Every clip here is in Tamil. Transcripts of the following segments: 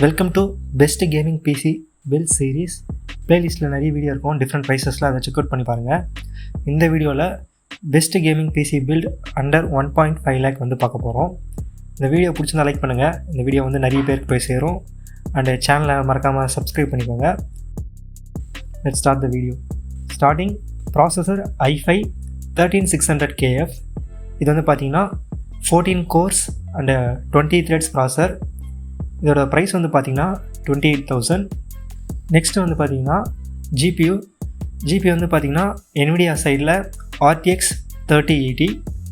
Welcome to best gaming PC build series. பிளேலிஸ்ட்டில் நிறைய வீடியோ இருக்கும், டிஃப்ரெண்ட் ப்ரைஸஸில் அதை செக் அவுட் பண்ணி பாருங்கள். இந்த வீடியோவில் best gaming PC build under 1.5 lakh வந்து பார்க்க போகிறோம். இந்த வீடியோ பிடிச்சிருந்தா லைக் பண்ணுங்கள். இந்த வீடியோ வந்து நிறைய பேருக்கு போய் சேரும். அண்ட் சேனலை மறக்காமல் சப்ஸ்கிரைப் பண்ணிக்கோங்க. Let's start the video. Starting processor i5 13600KF. இது வந்து பார்த்தீங்கன்னா 14 கோர்ஸ் அண்ட் 20 threads ப்ராசர். இதோட ப்ரைஸ் வந்து பார்த்திங்கன்னா 28,000. நெக்ஸ்ட்டு வந்து பார்த்திங்கன்னா ஜிபியூ வந்து பார்த்திங்கன்னா NVIDIA சைடில் RTX 3080.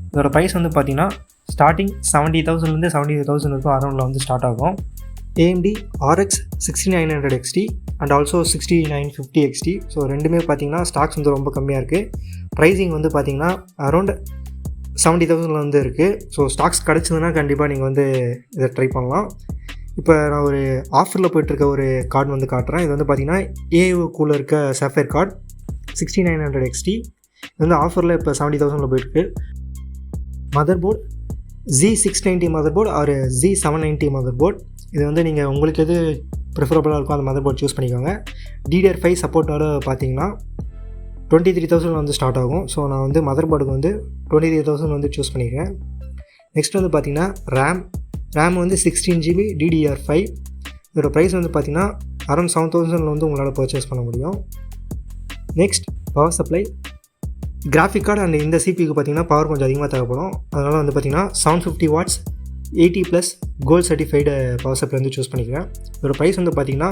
இதோட ப்ரைஸ் வந்து பார்த்திங்கன்னா ஸ்டார்டிங் 70,000லேருந்து 75,000 இருக்கும் அரௌண்டில் வந்து ஸ்டார்ட் ஆகும். AMD RX 6900 XT and also 6950 XT. So ரெண்டுமே பார்த்திங்கன்னா ஸ்டாக்ஸ் வந்து ரொம்ப கம்மியாக இருக்குது. ப்ரைஸிங் வந்து பார்த்திங்கன்னா அரௌண்ட் 70,000 வந்து இருக்குது. ஸோ ஸ்டாக்ஸ் கிடச்சிதுன்னா கண்டிப்பாக நீங்கள் வந்து இதை ட்ரை பண்ணலாம். இப்போ நான் ஒரு ஆஃபரில் போய்ட்டுருக்க ஒரு கார்டு வந்து காட்டுறேன். இது வந்து பார்த்திங்கன்னா ஏஓக்குள்ளே இருக்க சஃபேர் கார்டு 6900 XT. இது வந்து ஆஃபரில் இப்போ 70,000 போயிட்டுருக்கு. Motherboard Z690 motherboard or Z790 motherboard. இது வந்து நீங்கள் உங்களுக்கு எது ப்ரிஃபரபுளாக இருக்கும் அந்த மதர் போர்டு சூஸ் பண்ணிக்கோங்க. DDR5 சப்போர்ட்டோட பார்த்தீங்கன்னா 23,000 வந்து ஸ்டார்ட் ஆகும். ஸோ நான் வந்து மதர் போர்டுக்கு வந்து 23,000 வந்து சூஸ் பண்ணிக்கிறேன். நெக்ஸ்ட் வந்து பார்த்திங்கன்னா ரேம் வந்து 16GB DDR5. இதோட ப்ரைஸ் வந்து பார்த்திங்கன்னா அரௌண்ட் 7,000 வந்து உங்களால் பர்ச்சேஸ் பண்ண முடியும். Next power supply. Graphic card and இந்த சிபிக்கு பார்த்திங்கன்னா பவர் கொஞ்சம் அதிகமாக தேவைப்படும். அதனால் வந்து பார்த்திங்கன்னா 750 watts 80+ gold certified power supply வந்து சூஸ் பண்ணிக்கிறேன். இதோட ப்ரைஸ் வந்து பார்த்திங்கன்னா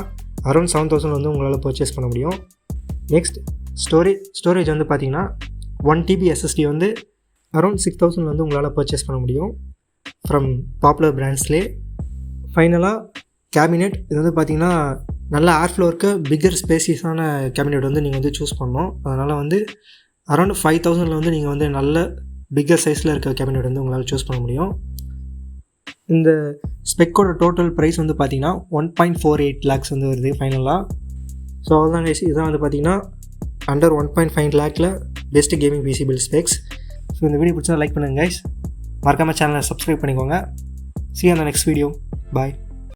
அரௌண்ட் 7,000 வந்து உங்களால் பர்ச்சேஸ் பண்ண முடியும். நெக்ஸ்ட் ஸ்டோரேஜ் வந்து பார்த்திங்கன்னா 1TB SSD வந்து அரௌண்ட் 6,000 வந்து உங்களால் பர்ச்சேஸ் பண்ண முடியும் ஃப்ரம் பாப்புலர் பிராண்ட்ஸ்லேயே. ஃபைனலாக கேபினெட். இது வந்து பார்த்திங்கன்னா நல்ல ஏர் ஃப்ளோ இருக்க பிக்கர் ஸ்பேசியஸான கேபினெட் வந்து நீங்கள் வந்து சூஸ் பண்ணணும். அதனால் வந்து அரௌண்ட் 5,000 வந்து நீங்கள் வந்து நல்ல பிக்கர் சைஸில் இருக்க கேபினெட் வந்து உங்களால் சூஸ் பண்ண முடியும். இந்த ஸ்பெக்கோட டோட்டல் ப்ரைஸ் வந்து பார்த்திங்கன்னா 1.48 lakhs வந்து வருது ஃபைனலாக. ஸோ அவ்வளோதான் கைஸ். இதுதான் வந்து பார்த்திங்கன்னா அண்டர் 1.5 lakhல best gaming PC build specs. So இந்த வீடியோ பிடிச்சா லைக் பண்ணுங்கள் கைஸ். மறக்காமல் சேனலை சப்ஸ்கிரைப் பண்ணிக்கோங்க. See you on the next video. Bye.